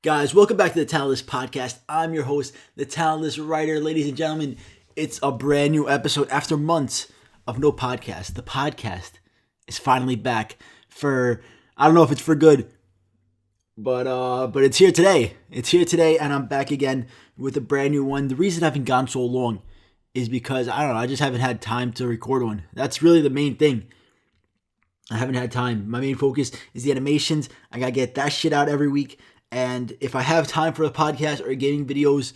Guys, welcome back to the Talentless Podcast. I'm your host, the Talentless Writer. Ladies and gentlemen, it's a brand new episode after months of no podcast. The podcast is finally back for, I don't know if it's for good, but it's here today. It's here today, and I'm back again with a brand new one. The reason I haven't gone so long is because, I don't know, I just haven't had time to record one. That's really the main thing. I haven't had time. My main focus is the animations. I gotta get that shit out every week. And if I have time for a podcast or gaming videos,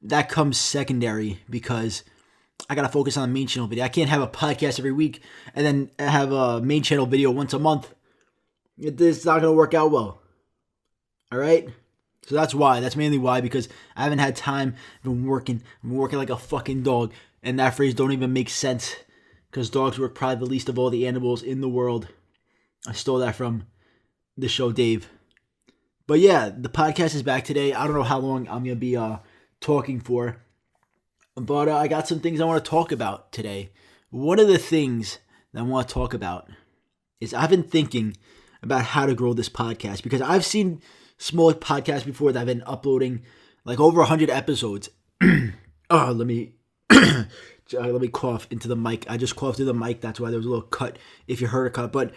that comes secondary because I gotta focus on the main channel video. I can't have a podcast every week and then have a main channel video once a month. It's not gonna work out well. All right? So that's why. That's mainly why, because I haven't had time. I've been working like a fucking dog. And that phrase don't even make sense because dogs work probably the least of all the animals in the world. I stole that from the show Dave. But yeah, the podcast is back today. I don't know how long I'm going to be talking for. But I got some things I want to talk about today. One of the things that I want to talk about is I've been thinking about how to grow this podcast. Because I've seen small podcasts before that I've been uploading like over 100 episodes. Let me cough into the mic. I just coughed through the mic. That's why there was a little cut if you heard a cut. But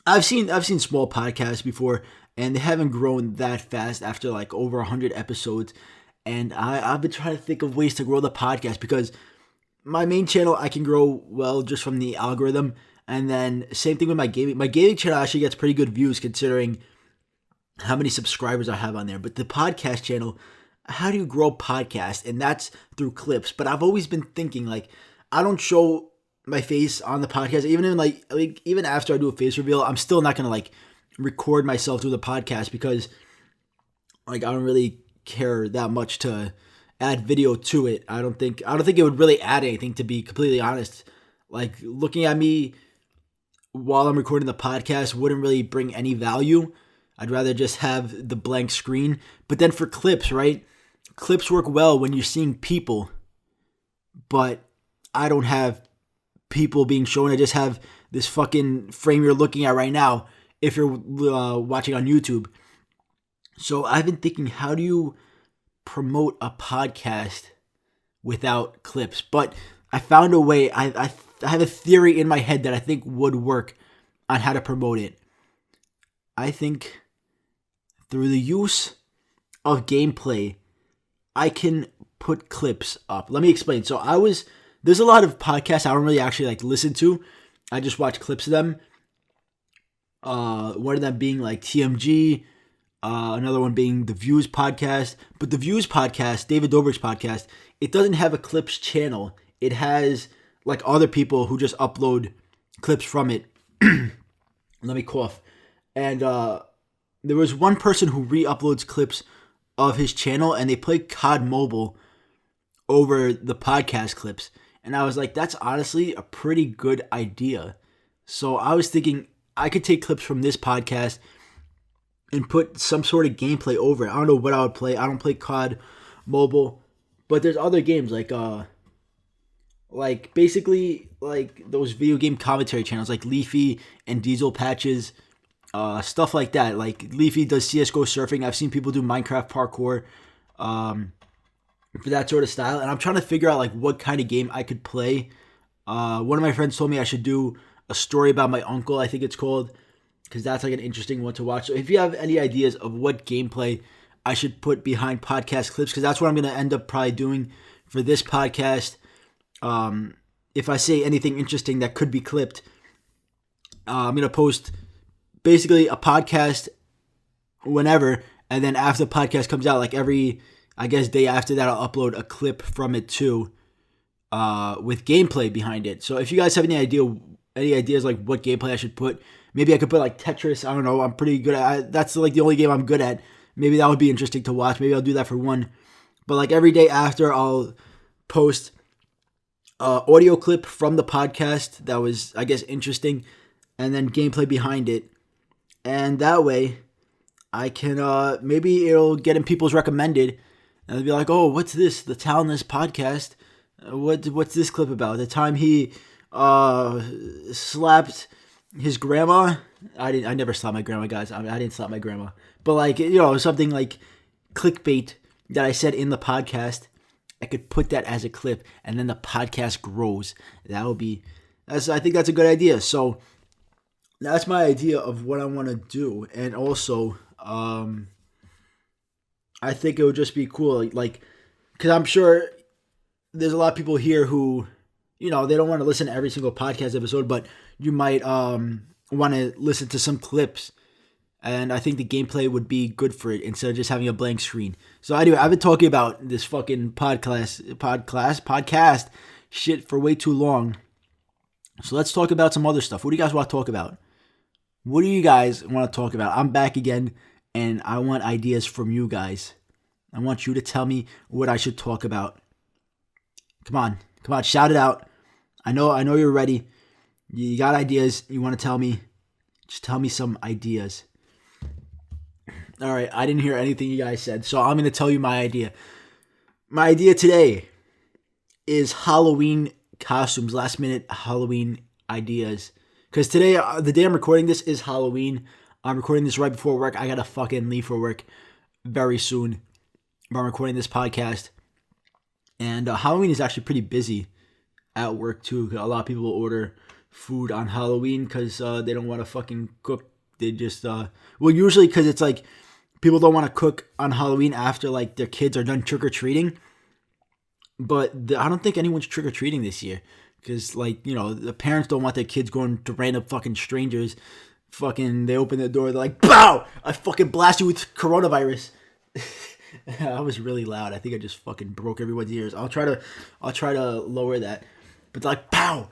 I've seen small podcasts before, and they haven't grown that fast after like over 100 episodes. And I've been trying to think of ways to grow the podcast because my main channel, I can grow well just from the algorithm. And then same thing with my gaming. My gaming channel actually gets pretty good views considering how many subscribers I have on there. But the podcast channel, how do you grow podcast? And that's through clips. But I've always been thinking like, I don't show my face on the podcast. Even after I do a face reveal, I'm still not going to record myself through the podcast because I don't really care that much to add video to it. I don't think it would really add anything, to be completely honest. Looking at me while I'm recording the podcast wouldn't really bring any value. I'd rather just have the blank screen. But then for clips, right? Clips work well when you're seeing people, but I don't have people being shown. I just have this fucking frame you're looking at right now if you're watching on YouTube. So I've been thinking, how do you promote a podcast without clips? But I found a way. I have a theory in my head that I think would work on how to promote it. I think through the use of gameplay, I can put clips up. Let me explain. So there's a lot of podcasts I don't really actually listen to. I just watch clips of them. One of them being TMG, another one being the Views podcast. But the Views podcast, David Dobrik's podcast, it doesn't have a clips channel. It has other people who just upload clips from it. Let me cough. And there was one person who re-uploads clips of his channel, and they play COD Mobile over the podcast clips. And I was like, that's honestly a pretty good idea. So I was thinking I could take clips from this podcast and put some sort of gameplay over it. I don't know what I would play. I don't play COD Mobile, but there's other games basically those video game commentary channels like Leafy and Diesel Patches, stuff like that. Leafy does CSGO surfing. I've seen people do Minecraft parkour. For that sort of style, and I'm trying to figure out what kind of game I could play. One of my friends told me I should do a story about my uncle, I think it's called, because that's an interesting one to watch. So if you have any ideas of what gameplay I should put behind podcast clips, because that's what I'm going to end up probably doing for this podcast. If I say anything interesting that could be clipped, I'm going to post basically a podcast whenever, and then after the podcast comes out, every day after that, I'll upload a clip from it too, with gameplay behind it. So if you guys have any ideas what gameplay I should put, maybe I could put Tetris. I don't know. I'm pretty good at. That's the only game I'm good at. Maybe that would be interesting to watch. Maybe I'll do that for one. But every day after, I'll post audio clip from the podcast that was interesting, and then gameplay behind it, and that way I can maybe it'll get in people's recommended. And they'll be like, oh, what's this? The Talentless Podcast? What's this clip about? The time he slapped his grandma. I never slapped my grandma, guys. I didn't slap my grandma, but like something like clickbait that I said in the podcast. I could put that as a clip, and then the podcast grows. That would be. I think that's a good idea. So that's my idea of what I want to do, and also, I think it would just be cool, like, because I'm sure there's a lot of people here who, they don't want to listen to every single podcast episode, but you might want to listen to some clips. And I think the gameplay would be good for it instead of just having a blank screen. So anyway, I've been talking about this fucking podcast shit for way too long. So let's talk about some other stuff. What do you guys want to talk about? What do you guys want to talk about? I'm back again, and I want ideas from you guys. I want you to tell me what I should talk about. Come on, shout it out. I know you're ready. You got ideas. You want to tell me? Just tell me some ideas. All right, I didn't hear anything you guys said, so I'm going to tell you my idea. My idea today is Halloween costumes, last minute Halloween ideas. Because today, the day I'm recording this is Halloween. I'm recording this right before work. I got to fucking leave for work very soon. But I'm recording this podcast. And Halloween is actually pretty busy at work too. A lot of people order food on Halloween because they don't want to fucking cook. They just, usually because it's like, people don't want to cook on Halloween after like their kids are done trick-or-treating. But I don't think anyone's trick-or-treating this year. Because like, the parents don't want their kids going to random fucking strangers. Fucking, they open the door, they're like, BOW! I fucking blast you with coronavirus. I was really loud. I think I just fucking broke everyone's ears. I'll try to lower that. But they're like, POW!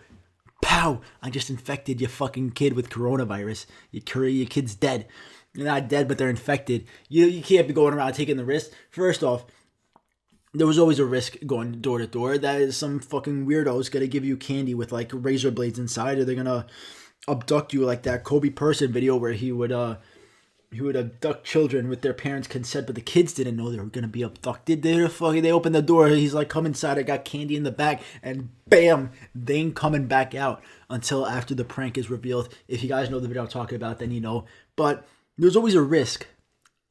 POW! I just infected your fucking kid with coronavirus. Your kid's dead. They're not dead, but they're infected. You can't be going around taking the risk. First off, there was always a risk going door to door. That is some fucking weirdo's gonna give you candy with like razor blades inside, or they're gonna abduct you like that Kobe Person video where he would abduct children with their parents' consent, but the kids didn't know they were gonna be abducted. They opened the door. He's like, come inside. I got candy in the back, and bam, they ain't coming back out until after the prank is revealed. If you guys know the video I'm talking about, then you know. But there's always a risk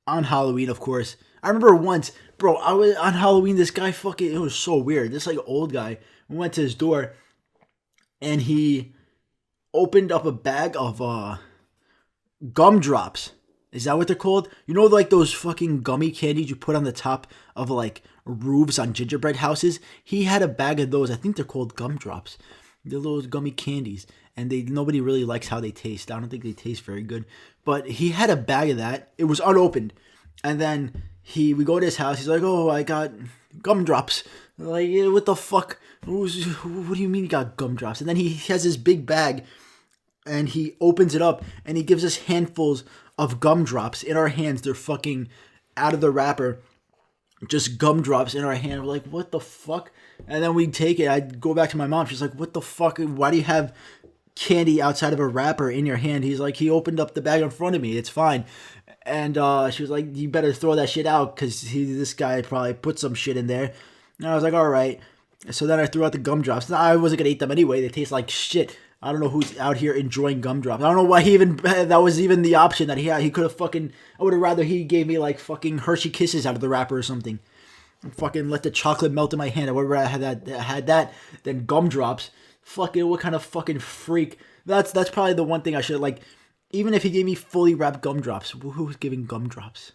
on Halloween, of course. I remember once, bro, I was on Halloween. This guy it was so weird. This like old guy. We went to his door, and he opened up a bag of gumdrops. Is that what they're called? Like those fucking gummy candies you put on the top of like roofs on gingerbread houses? He had a bag of those. I think they're called gumdrops. They're those gummy candies. And nobody really likes how they taste. I don't think they taste very good. But he had a bag of that. It was unopened. And then we go to his house. He's like, oh, I got gumdrops. Like, what the fuck? What do you mean you got gumdrops? And then he has this big bag. And he opens it up. And he gives us handfuls of gumdrops in our hands. They're fucking out of the wrapper. Just gumdrops in our hand. We're like, what the fuck? And then we take it. I go back to my mom. She's like, what the fuck? Why do you have candy outside of a wrapper in your hand? He's like, he opened up the bag in front of me. It's fine. And she was like, you better throw that shit out because this guy probably put some shit in there. And I was like, all right. So then I threw out the gumdrops. I wasn't going to eat them anyway. They taste like shit. I don't know who's out here enjoying gumdrops. I don't know why that was even the option that he had. He could have I would have rather he gave me like fucking Hershey Kisses out of the wrapper or something. And fucking let the chocolate melt in my hand. I would rather had that than gumdrops. Fucking, what kind of fucking freak. That's probably the one thing I should like. Even if he gave me fully wrapped gumdrops. Who's giving gumdrops?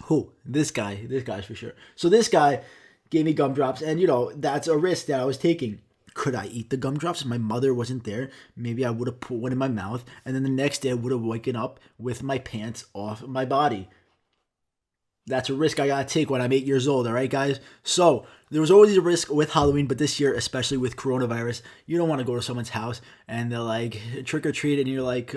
Who? This guy's for sure. So this guy gave me gumdrops, and that's a risk that I was taking. Could I eat the gumdrops if my mother wasn't there? Maybe I would have put one in my mouth, and then the next day I would have waken up with my pants off my body. That's a risk I gotta take when I'm 8 years old, all right, guys? So, there was always a risk with Halloween, but this year, especially with coronavirus, you don't want to go to someone's house, and they're like, trick or treat, and you're like,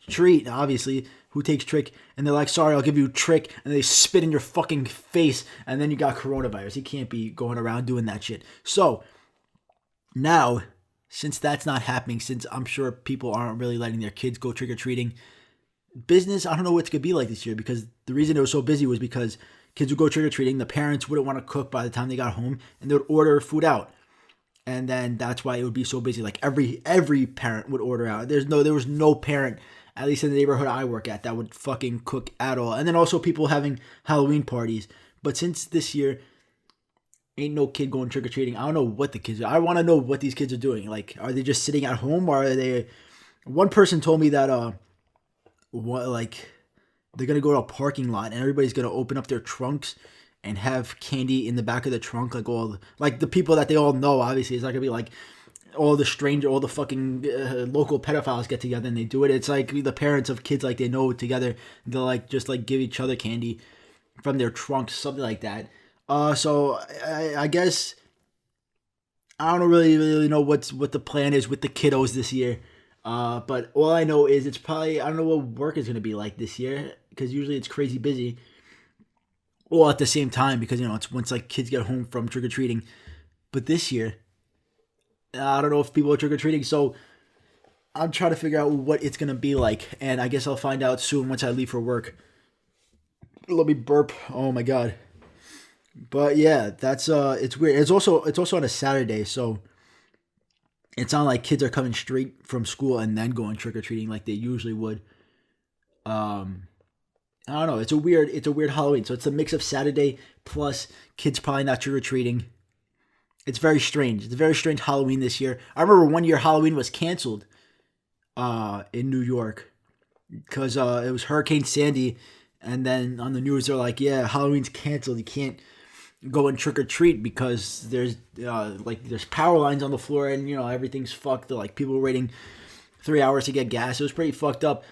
treat, obviously. Who takes trick? And they're like, sorry, I'll give you trick, and they spit in your fucking face, and then you got coronavirus. You can't be going around doing that shit. So, now, since that's not happening, since I'm sure people aren't really letting their kids go trick-or-treating, business, I don't know what it's going to be like this year, because the reason it was so busy was because kids would go trick-or-treating, the parents wouldn't want to cook by the time they got home, and they would order food out. and then that's why it would be so busy. Like every parent would order out. There was no parent, at least in the neighborhood I work at, that would fucking cook at all. And then also people having Halloween parties. But since this year, ain't no kid going trick or treating. I don't know what the kids are. I want to know what these kids are doing. Like, are they just sitting at home, or are they? One person told me that they're gonna go to a parking lot and everybody's gonna open up their trunks and have candy in the back of the trunk, like the people that they all know. Obviously, it's not gonna be like all the fucking local pedophiles get together and they do it. It's like the parents of kids, like they know together. They'll like just like give each other candy from their trunks, something like that. So I guess I don't really know what the plan is with the kiddos this year. But all I know is it's probably, I don't know what work is gonna be like this year, because usually it's crazy busy. All at the same time, because it's once like kids get home from trick or treating. But this year, I don't know if people are trick or treating, so I'm trying to figure out what it's gonna be like, and I guess I'll find out soon once I leave for work. Let me burp. Oh my god. But yeah, that's it's weird. It's also on a Saturday, so it's not like kids are coming straight from school and then going trick or treating like they usually would. I don't know. It's a weird Halloween. So it's a mix of Saturday plus kids probably not trick or treating. It's very strange. It's a very strange Halloween this year. I remember one year Halloween was canceled in New York because it was Hurricane Sandy, and then on the news they're like, yeah, Halloween's canceled. You can't go and trick or treat because there's power lines on the floor and everything's fucked. They're like, people were waiting 3 hours to get gas. It was pretty fucked up.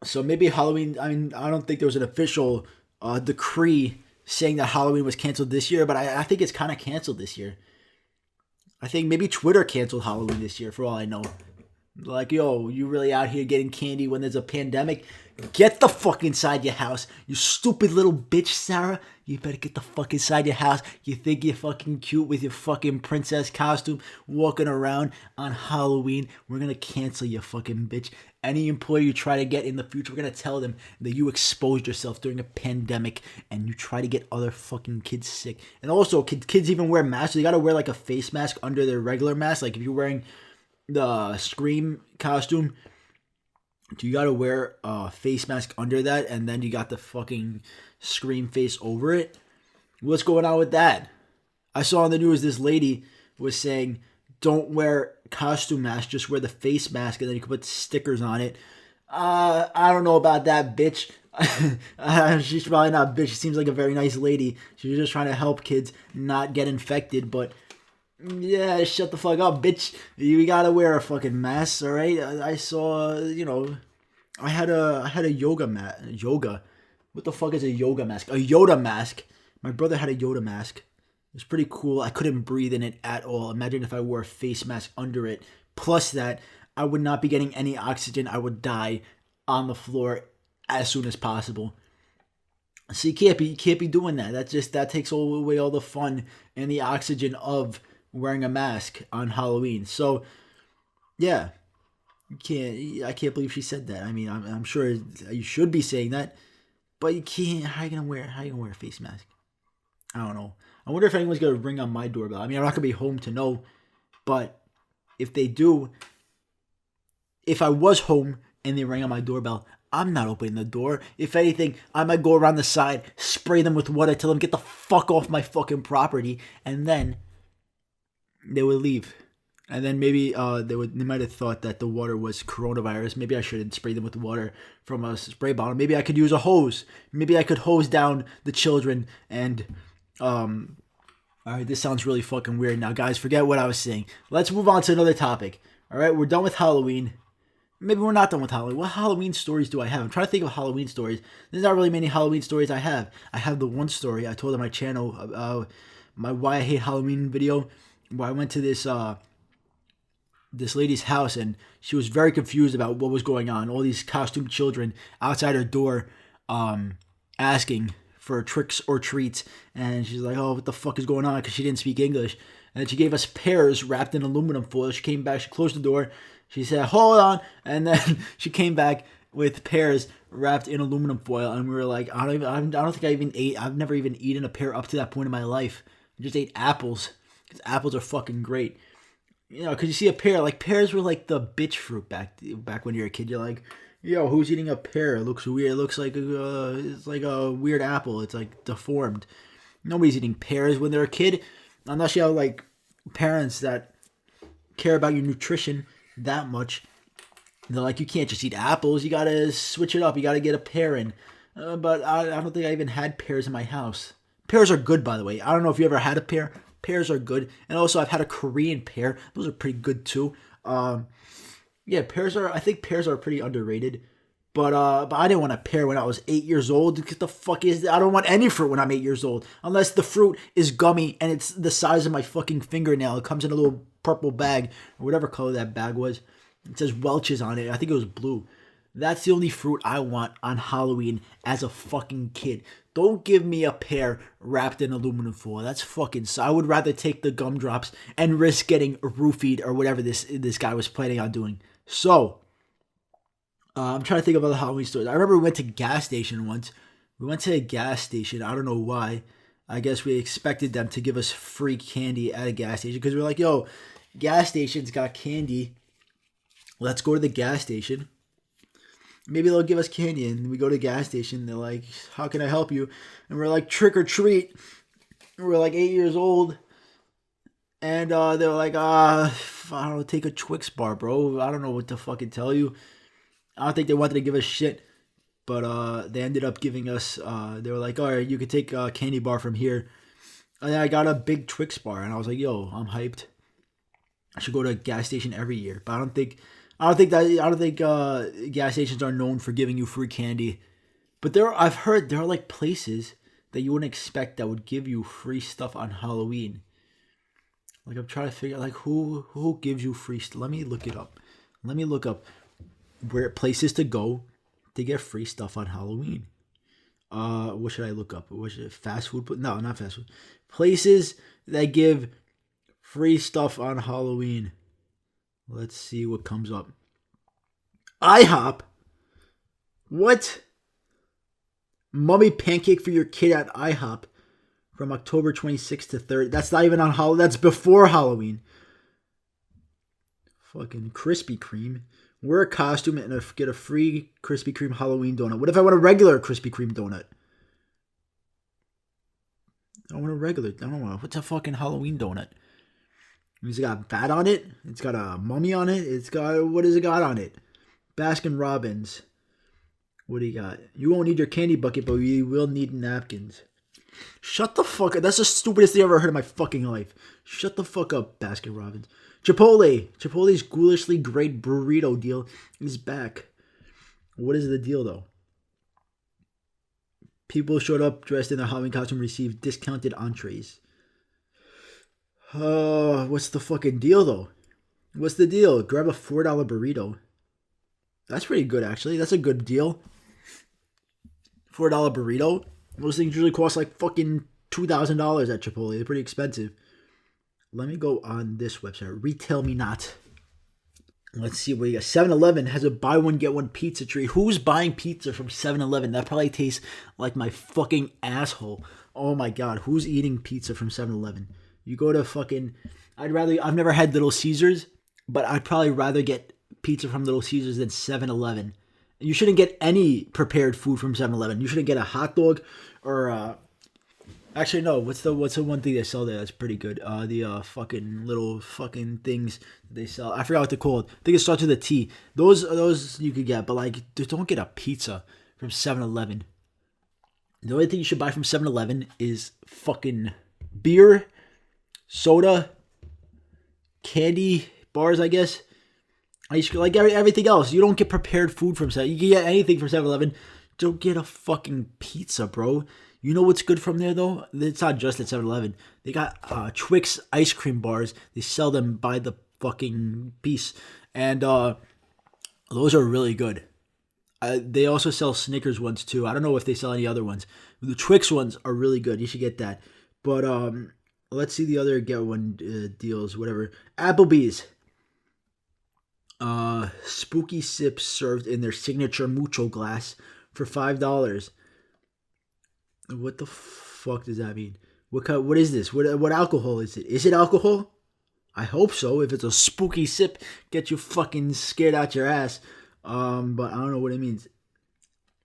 So maybe Halloween, I mean, I don't think there was an official decree saying that Halloween was canceled this year, but I think it's kind of canceled this year. I think maybe Twitter canceled Halloween this year, for all I know. Like, yo, you really out here getting candy when there's a pandemic? Get the fuck inside your house, you stupid little bitch, Sarah. You better get the fuck inside your house. You think you're fucking cute with your fucking princess costume walking around on Halloween? We're gonna cancel you, fucking bitch. Any employee you try to get in the future, we're gonna tell them that you exposed yourself during a pandemic and you try to get other fucking kids sick. And also, kids even wear masks. They gotta wear like a face mask under their regular mask. Like if you're wearing the Scream costume, you gotta wear a face mask under that, and then you got the fucking Scream face over it. What's going on with that? I saw on the news this lady was saying, don't wear costume mask, just wear the face mask, and then you can put stickers on it. I don't know about that, bitch. She's probably not a bitch. She seems like a very nice lady. She's just trying to help kids not get infected, but yeah, shut the fuck up, bitch. You gotta wear a fucking mask, alright? I saw, I had a yoga mat. Yoga? What the fuck is a yoga mask? A Yoda mask. My brother had a Yoda mask. It was pretty cool. I couldn't breathe in it at all. Imagine if I wore a face mask under it. Plus that, I would not be getting any oxygen. I would die on the floor as soon as possible. So you can't be doing that. That takes away all the fun and the oxygen of wearing a mask on Halloween. So yeah, I can't believe she said that. I mean, I'm sure you should be saying that, but you can't. How you gonna wear a face mask? I don't know. I wonder if anyone's gonna ring on my doorbell. I mean, I'm not gonna be home to know, but if they do, if I was home and they rang on my doorbell, I'm not opening the door. If anything, I might go around the side, spray them with water, tell them get the fuck off my fucking property, and then they would leave. And then maybe they might have thought that the water was coronavirus. Maybe I shouldn't spray them with water from a spray bottle. Maybe I could use a hose. Maybe I could hose down the children. And all right, this sounds really fucking weird. Now, guys, forget what I was saying. Let's move on to another topic. All right, we're done with Halloween. Maybe we're not done with Halloween. What Halloween stories do I have? I'm trying to think of Halloween stories. There's not really many Halloween stories I have. I have the one story I told on my channel, my Why I Hate Halloween video, where I went to this lady's house and she was very confused about what was going on. All these costumed children outside her door asking for tricks or treats. And she's like, oh, what the fuck is going on? Because she didn't speak English. And she gave us pears wrapped in aluminum foil. She came back, she closed the door. She said, hold on. And then she came back with pears wrapped in aluminum foil. And we were like, I don't think I even ate. I've never even eaten a pear up to that point in my life. I just ate apples. 'Cause apples are fucking great. You know, because you see a pear, like pears were like the bitch fruit back when you were a kid. You're like, yo, who's eating a pear? It looks weird. It looks like it's like a weird apple. It's like deformed. Nobody's eating pears when they're a kid, unless you have like parents that care about your nutrition that much. They're like, you can't just eat apples. You gotta switch it up. You gotta get a pear in. But I don't think I even had pears in my house. Pears are good, by the way. I don't know if you ever had a pear. Pears are good, and also I've had a Korean pear. Those are pretty good too. Yeah, pears are. I think pears are pretty underrated. But I didn't want a pear when I was 8 years old. What the fuck is that? I don't want any fruit when I'm 8 years old, unless the fruit is gummy and it's the size of my fucking fingernail. It comes in a little purple bag or whatever color that bag was. It says Welch's on it. I think it was blue. That's the only fruit I want on Halloween as a fucking kid. Don't give me a pear wrapped in aluminum foil. That's fucking. So I would rather take the gumdrops and risk getting roofied or whatever this guy was planning on doing. So I'm trying to think of other Halloween stores. I remember we went to a gas station once. We went to a gas station. I don't know why. I guess we expected them to give us free candy at a gas station because we were like, yo, gas station's got candy. Let's go to the gas station. Maybe they'll give us candy. And we go to the gas station. They're like, how can I help you? And we're like, trick or treat. And we're like 8 years old. And they're like, I don't know, take a Twix bar, bro. I don't know what to fucking tell you. I don't think they wanted to give us shit. But they ended up giving us, they were like, all right, you could take a candy bar from here. And I got a big Twix bar. And I was like, yo, I'm hyped. I should go to a gas station every year. But I don't think gas stations are known for giving you free candy. But I've heard there are like places that you wouldn't expect that would give you free stuff on Halloween. Like I'm trying to figure out like who gives you free stuff. Let me look it up. Let me look up where places to go to get free stuff on Halloween. What should I look up? What should fast food? No, not fast food. Places that give free stuff on Halloween. Let's see what comes up. IHOP? What? Mummy pancake for your kid at IHOP from October 26th to 3rd. That's not even on Halloween. That's before Halloween. Fucking Krispy Kreme. Wear a costume and get a free Krispy Kreme Halloween donut. What if I want a regular Krispy Kreme donut? I want a regular. I don't know. What's a fucking Halloween donut? It's got bat on it. It's got a mummy on it. It's got, what has it got on it? Baskin Robbins. What do you got? You won't need your candy bucket, but you will need napkins. Shut the fuck up. That's the stupidest thing I've ever heard in my fucking life. Shut the fuck up, Baskin Robbins. Chipotle. Chipotle's ghoulishly great burrito deal is back. What is the deal, though? People showed up dressed in their Halloween costume received discounted entrees. What's the fucking deal, though? What's the deal? Grab a $4 burrito. That's pretty good, actually. That's a good deal. $4 burrito. Those things usually cost like fucking $2,000 at Chipotle. They're pretty expensive. Let me go on this website. Retail Me Not. Let's see what you got. 7-Eleven has a buy one, get one pizza treat. Who's buying pizza from 7-Eleven? That probably tastes like my fucking asshole. Oh my God. Who's eating pizza from 7-Eleven? You go to fucking... I've never had Little Caesars, but I'd probably rather get pizza from Little Caesars than 7-Eleven. You shouldn't get any prepared food from 7-Eleven. You shouldn't get a hot dog or... Actually, no. What's the one thing they sell there that's pretty good? The fucking little fucking things they sell. I forgot what they're called. I think it starts with a T. Those you could get, but like, don't get a pizza from 7-Eleven. The only thing you should buy from 7-Eleven is fucking beer, soda, candy bars, I guess. Like everything else. You don't get prepared food from 7. You can get anything from 7-Eleven. Don't get a fucking pizza, bro. You know what's good from there, though? It's not just at 7-Eleven. They got Twix ice cream bars. They sell them by the fucking piece. And those are really good. They also sell Snickers ones, too. I don't know if they sell any other ones. The Twix ones are really good. You should get that. But let's see the other get one deals, whatever. Applebee's. Spooky sips served in their signature mucho glass for $5. What the fuck does that mean? What is this? What alcohol is it? Is it alcohol? I hope so. If it's a spooky sip, get you fucking scared out your ass. But I don't know what it means.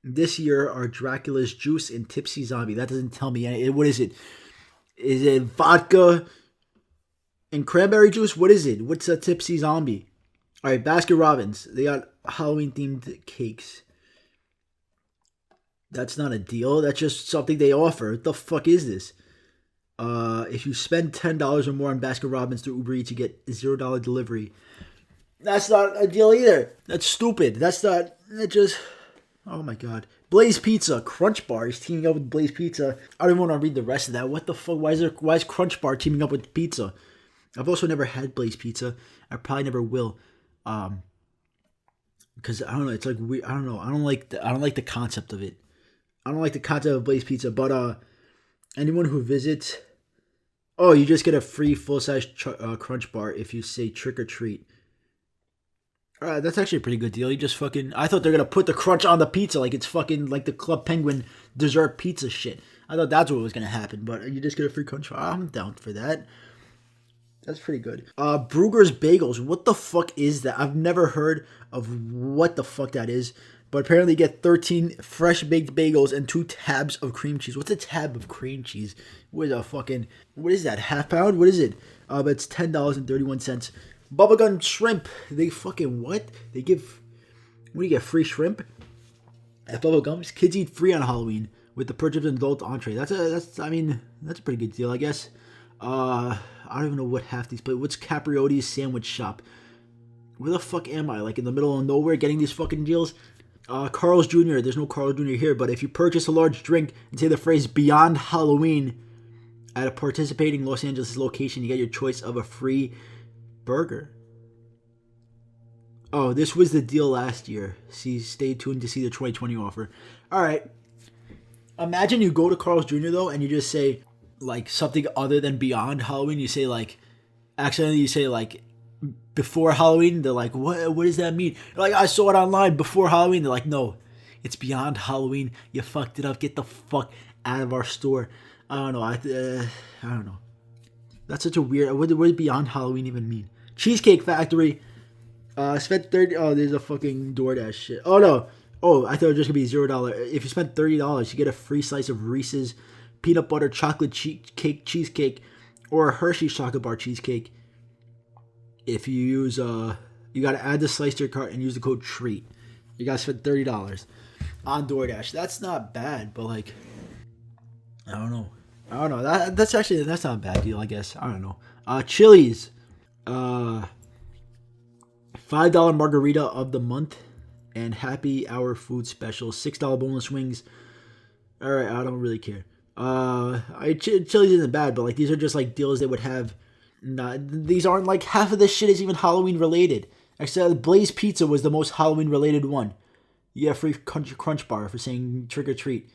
This year are Dracula's Juice and Tipsy Zombie. That doesn't tell me anything. What is it? Is it vodka and cranberry juice? What is it? What's a Tipsy Zombie? All right, Baskin Robbins. They got Halloween themed cakes. That's not a deal. That's just something they offer. What the fuck is this? If you spend $10 or more on Baskin Robbins through Uber Eats, you get $0 delivery. That's not a deal either. That's stupid. That's not. It just. Oh my god. Blaze Pizza, Crunch Bar is teaming up with Blaze Pizza. I don't even want to read the rest of that. What the fuck? Why is Crunch Bar teaming up with pizza? I've also never had Blaze Pizza. I probably never will. Because I don't know. It's like weird. I don't know. I don't like the concept of it. I don't like the concept of Blaze Pizza. But anyone who visits, you just get a free full size Crunch Bar if you say trick or treat. That's actually a pretty good deal. You just fucking. I thought they're gonna put the crunch on the pizza like it's fucking like the Club Penguin dessert pizza shit. I thought that's what was gonna happen, but you just get a free crunch. I'm down for that. That's pretty good. Brugger's Bagels. What the fuck is that? I've never heard of what the fuck that is. But apparently you get 13 fresh baked bagels and 2 tabs of cream cheese. What's a tab of cream cheese? What is that? Half pound? What is it? But it's $10.31. Bubblegum shrimp. They fucking what? They give, what do you get? Free shrimp at Bubblegums? Kids eat free on Halloween with the purchase of an adult entree. That's a pretty good deal, I guess. I don't even know what half these, but what's Capriotti's sandwich shop? Where the fuck am I? Like in the middle of nowhere getting these fucking deals? Carl's Jr. There's no Carl's Jr. here, but if you purchase a large drink and say the phrase Beyond Halloween at a participating Los Angeles location, you get your choice of a free burger. Oh, this was the deal last year. See, stay tuned to see the 2020 offer. All right. Imagine you go to Carl's Jr. though, and you just say like something other than Beyond Halloween. You say like, accidentally you say like before Halloween. They're like, what does that mean? You're like, I saw it online before Halloween. They're like, no, it's Beyond Halloween. You fucked it up. Get the fuck out of our store. I don't know. I don't know. That's such a weird. What does Beyond Halloween even mean? Cheesecake Factory. Spent 30. Oh, there's a fucking DoorDash shit. Oh no. Oh, I thought it was just gonna be $0. If you spend $30, you get a free slice of Reese's peanut butter chocolate cheesecake, or a Hershey's chocolate bar cheesecake. If you use you gotta add the slice to your cart and use the code TREAT. You gotta spend $30 on DoorDash. That's not bad, but like, I don't know. That's not a bad deal, I guess. I don't know. Chili's. $5 margarita of the month and happy hour food special. $6 boneless wings. All right, I don't really care. Chili's isn't bad, but like these are just like deals they would have. These aren't like half of this shit is even Halloween related. Except Blaze Pizza was the most Halloween related one. You get a free crunch bar for saying trick or treat.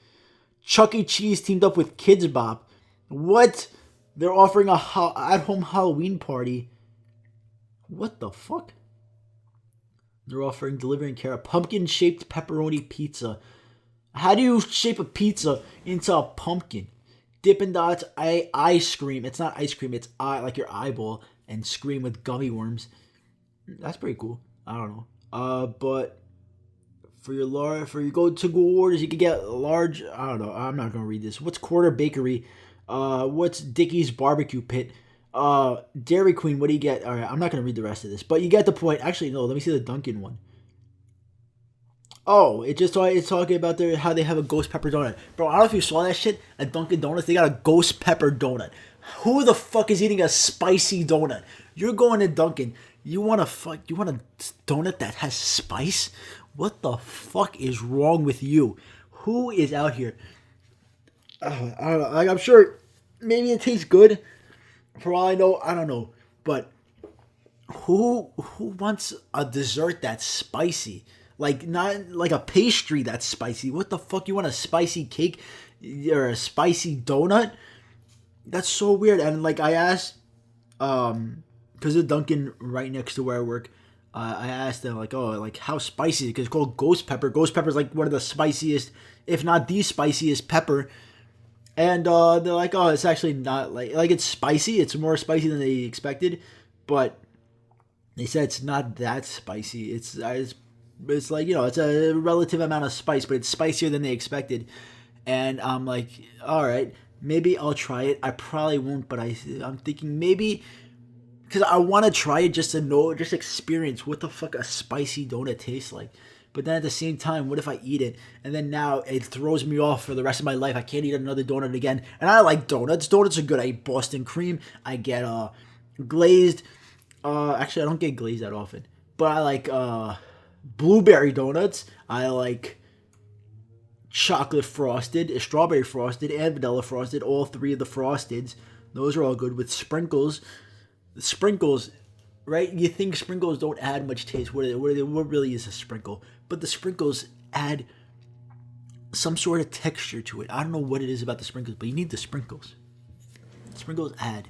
Chuck E. Cheese teamed up with Kids Bop. What? They're offering a at-home Halloween party. What the fuck? They're offering delivery and care. A pumpkin-shaped pepperoni pizza. How do you shape a pizza into a pumpkin? Dippin' Dots ice cream. It's not ice cream. It's like your eyeball and scream with gummy worms. That's pretty cool. I don't know. But for your go-to-go orders, you can get large. I don't know. I'm not gonna read this. What's Quarter Bakery? What's Dickie's Barbecue Pit? Dairy Queen. What do you get? All right, I'm not gonna read the rest of this, but you get the point. Actually, no. Let me see the Dunkin' one. Oh, it's talking about how they have a ghost pepper donut, bro. I don't know if you saw that shit at Dunkin' Donuts. They got a ghost pepper donut. Who the fuck is eating a spicy donut? You're going to Dunkin'. You want a donut that has spice? What the fuck is wrong with you? Who is out here? I don't know. Like, I'm sure maybe it tastes good. For all I know, I don't know. But who wants a dessert that's spicy? Like, not like a pastry that's spicy. What the fuck? You want a spicy cake or a spicy donut? That's so weird. And like I asked, because the Dunkin' right next to where I work, I asked them like, oh, like how spicy? Because it's called ghost pepper. Ghost pepper is like one of the spiciest, if not the spiciest pepper. And they're like, oh, it's actually not like it's spicy. It's more spicy than they expected, but they said it's not that spicy. It's like, it's a relative amount of spice, but it's spicier than they expected. And I'm like, all right, maybe I'll try it. I probably won't, but I'm thinking maybe because I want to try it just to know, just experience what the fuck a spicy donut tastes like. But then at the same time, what if I eat it and then now it throws me off for the rest of my life? I can't eat another donut again. And I like donuts. Donuts are good. I eat Boston cream. I get glazed. Actually, I don't get glazed that often, but I like blueberry donuts. I like chocolate frosted, strawberry frosted, and vanilla frosted. All three of the frosteds. Those are all good with sprinkles. The sprinkles, right? You think sprinkles don't add much taste. What really is a sprinkle? But the sprinkles add some sort of texture to it. I don't know what it is about the sprinkles, but you need the sprinkles. Sprinkles add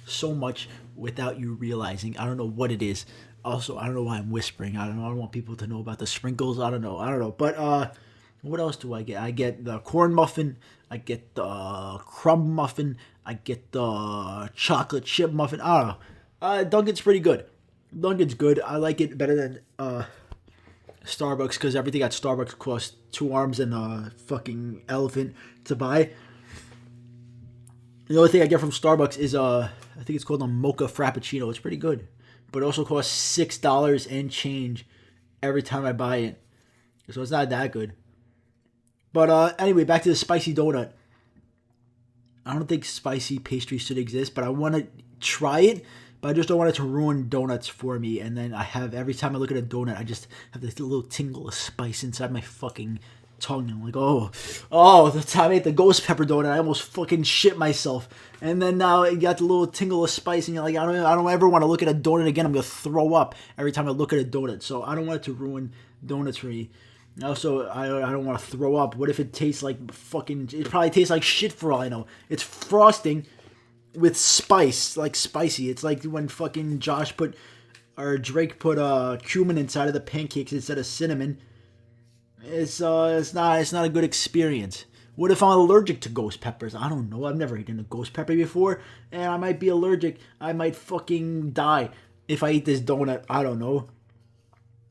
so much without you realizing. I don't know what it is. Also, I don't know why I'm whispering. I don't know. I don't want people to know about the sprinkles. I don't know. But what else do I get? I get the corn muffin. I get the crumb muffin. I get the chocolate chip muffin. I don't know. Dunkin's pretty good. Dunkin's good. I like it better than Starbucks because everything at Starbucks costs two arms and a fucking elephant to buy. The only thing I get from Starbucks is I think it's called a mocha frappuccino. It's pretty good, but it also costs $6 and change every time I buy it, so it's not that good. But anyway, back to the spicy donut. I don't think spicy pastries should exist, but I want to try it. But I just don't want it to ruin donuts for me. And then every time I look at a donut, I just have this little tingle of spice inside my fucking tongue. I'm like, the time I ate the ghost pepper donut, I almost fucking shit myself. And then now you got the little tingle of spice, and you're like, I don't ever want to look at a donut again. I'm gonna throw up every time I look at a donut. So I don't want it to ruin donuts for me. Also, I don't want to throw up. What if it tastes like fucking? It probably tastes like shit for all I know. It's frosting with spice, like spicy. It's like when fucking Drake put cumin inside of the pancakes instead of cinnamon. It's not a good experience. What if I'm allergic to ghost peppers? I don't know. I've never eaten a ghost pepper before, and I might be allergic. I might fucking die if I eat this donut. I don't know.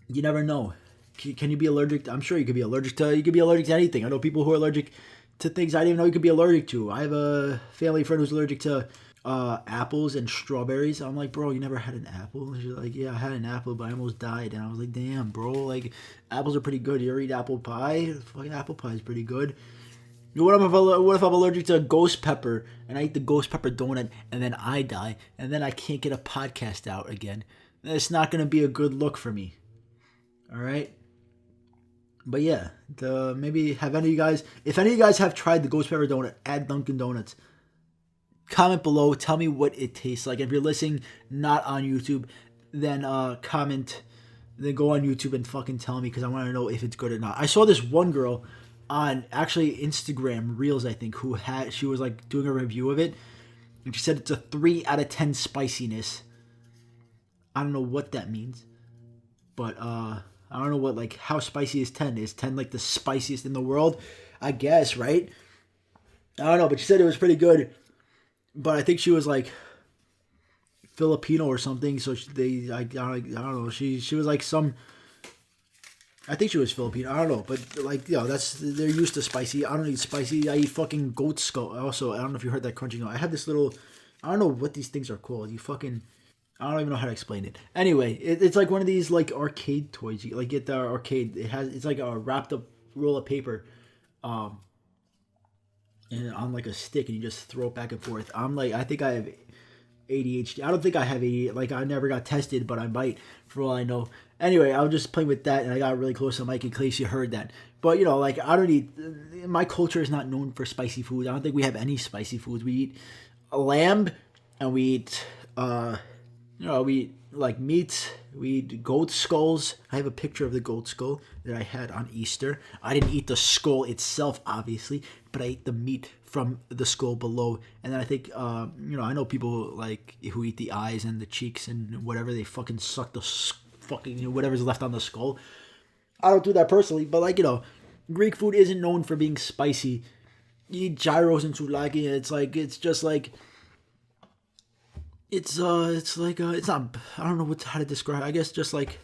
You never know. Can you be allergic? I'm sure you could be allergic to. You could be allergic to anything. I know people who are allergic to things I didn't even know you could be allergic to. I have a family friend who's allergic to apples and strawberries. I'm like, bro, you never had an apple? And she's like, yeah, I had an apple, but I almost died. And I was like, damn, bro, like apples are pretty good. You ever eat apple pie? Fucking apple pie is pretty good. What if I'm allergic to a ghost pepper and I eat the ghost pepper donut and then I die and then I can't get a podcast out again? It's not gonna be a good look for me. All right. But yeah, maybe have any of you guys, if any of you guys have tried the ghost pepper donut at Dunkin' Donuts, comment below. Tell me what it tastes like. If you're listening not on YouTube, then comment. Then go on YouTube and fucking tell me because I want to know if it's good or not. I saw this one girl on actually Instagram Reels, I think, she was like doing a review of it, and she said it's a 3 out of 10 spiciness. I don't know what that means, but I don't know what, like, how spicy is 10? Is 10 like the spiciest in the world? I guess, right? I don't know, but she said it was pretty good. But I think she was like Filipino or something. So I don't know. She was like I think she was Filipino. I don't know, but like, they're used to spicy. I don't eat spicy. I eat fucking goat skull. Also, I don't know if you heard that crunching. I had this little. I don't know what these things are called. I don't even know how to explain it. Anyway, it's like one of these like arcade toys. You like get the arcade. It's like a wrapped up roll of paper, and on like a stick, and you just throw it back and forth. I think I have ADHD. I don't think I have ADHD. Like I never got tested, but I might for all I know. Anyway, I was just playing with that, and I got really close to the mic in case you heard that. But like I don't eat. My culture is not known for spicy food. I don't think we have any spicy foods. We eat lamb, and we eat. We eat like meat. We eat goat skulls. I have a picture of the goat skull that I had on Easter. I didn't eat the skull itself, obviously, but I ate the meat from the skull below. And then I think, I know people like who eat the eyes and the cheeks and whatever. They fucking suck the fucking whatever's left on the skull. I don't do that personally, but Greek food isn't known for being spicy. you eat gyros and souvlaki, and it's just like it's not, I don't know how to describe it. I guess just like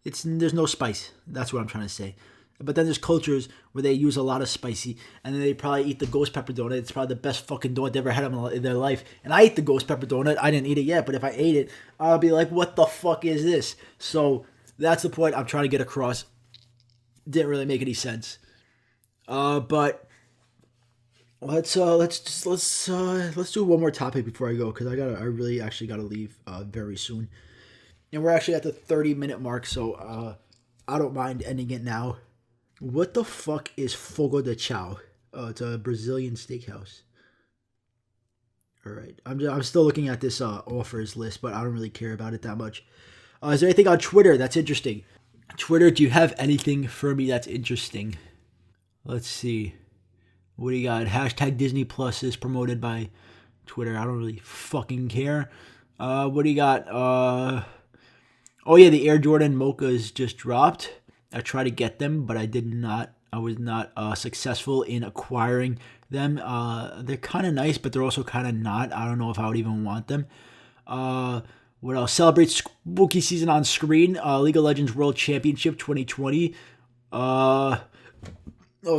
there's no spice. That's what I'm trying to say. But then there's cultures where they use a lot of spicy, and then they probably eat the ghost pepper donut. It's probably the best fucking donut they ever had in their life. And I ate the ghost pepper donut. I didn't eat it yet, but if I ate it, I'll be like, what the fuck is this? So that's the point I'm trying to get across. Didn't really make any sense. But let's do one more topic before I go, because I really actually gotta leave very soon. And we're actually at the 30-minute mark, so I don't mind ending it now. What the fuck is Fogo de Chao? It's a Brazilian steakhouse. All right, I'm still looking at this offers list, but I don't really care about it that much. Is there anything on Twitter that's interesting? Twitter, do you have anything for me that's interesting? Let's see. What do you got? Hashtag Disney Plus is promoted by Twitter. I don't really fucking care. What do you got? Oh yeah, the Air Jordan Mochas just dropped. I tried to get them, but I was not successful in acquiring them. They're kind of nice, but they're also kind of not. I don't know if I would even want them. What else? Celebrate spooky season on screen. League of Legends World Championship 2020. Oh,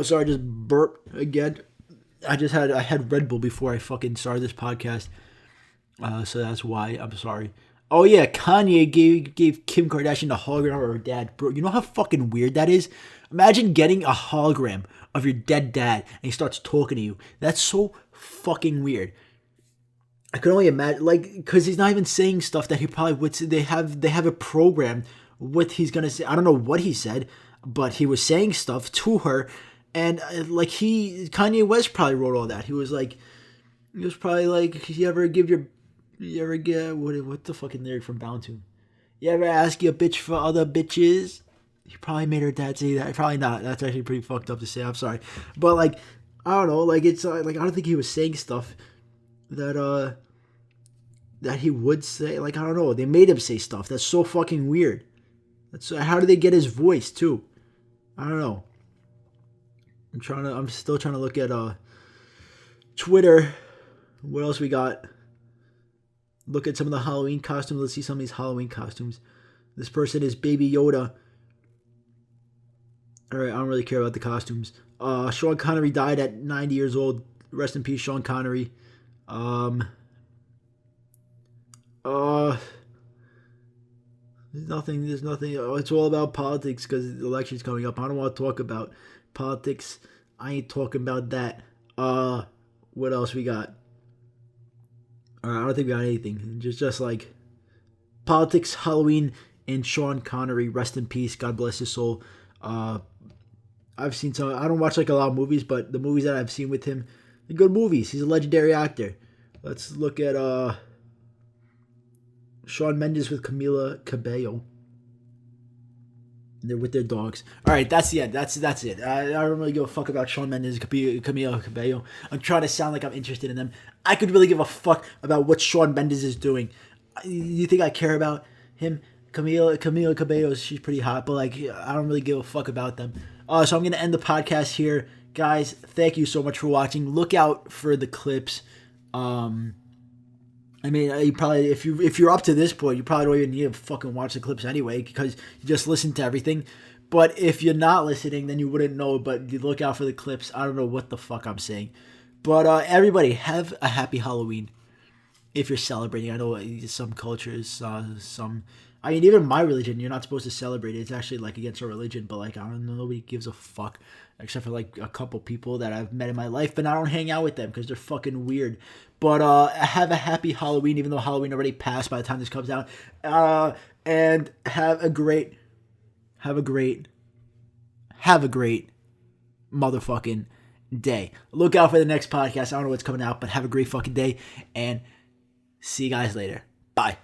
sorry, I just burped again. I had Red Bull before I fucking started this podcast. So that's why. I'm sorry. Oh yeah, Kanye gave Kim Kardashian a hologram of her dad. Bro, you know how fucking weird that is? Imagine getting a hologram of your dead dad and he starts talking to you. That's so fucking weird. I can only imagine, like, because he's not even saying stuff that he probably would say. They have a program what he's gonna say. I don't know what he said, but he was saying stuff to her, and like Kanye West probably wrote all that. He was probably like, you ever get what the fucking lyric from Bound to? You ever ask your bitch for other bitches? He probably made her dad say that. Probably not. That's actually pretty fucked up to say. I'm sorry, but like, I don't know. Like, it's like, I don't think he was saying stuff that he would say. Like, I don't know. They made him say stuff. That's so fucking weird. How did they get his voice too? I don't know. I'm still trying to look at Twitter. What else we got? Look at some of the Halloween costumes. Let's see some of these Halloween costumes. This person is Baby Yoda. Alright, I don't really care about the costumes. Sean Connery died at 90 years old. Rest in peace, Sean Connery. There's nothing. It's all about politics because the election's coming up. I don't want to talk about politics. I ain't talking about that. What else we got? Alright, I don't think we got anything. Just like politics, Halloween, and Sean Connery. Rest in peace. God bless his soul. I've seen some. I don't watch like a lot of movies, but the movies that I've seen with him, they're good movies. He's a legendary actor. Let's look at Shawn Mendes with Camila Cabello. They're with their dogs. All right, that's the end. That's it. I don't really give a fuck about Shawn Mendes and Camila Cabello. I'm trying to sound like I'm interested in them. I could really give a fuck about what Shawn Mendes is doing. You think I care about him? Camila Cabello, she's pretty hot, but like, I don't really give a fuck about them. So I'm gonna end the podcast here, guys. Thank you so much for watching. Look out for the clips. I mean, you probably if you're up to this point, you probably don't even need to fucking watch the clips anyway because you just listen to everything. But if you're not listening, then you wouldn't know. But you look out for the clips. I don't know what the fuck I'm saying. But everybody, have a happy Halloween if you're celebrating. I know some cultures, I mean, even my religion, you're not supposed to celebrate it. It's actually like against our religion. But like, I don't know, nobody gives a fuck except for like a couple people that I've met in my life. But I don't hang out with them because they're fucking weird. But have a happy Halloween, even though Halloween already passed by the time this comes out. And have a great motherfucking day. Look out for the next podcast. I don't know what's coming out, but have a great fucking day. And see you guys later. Bye.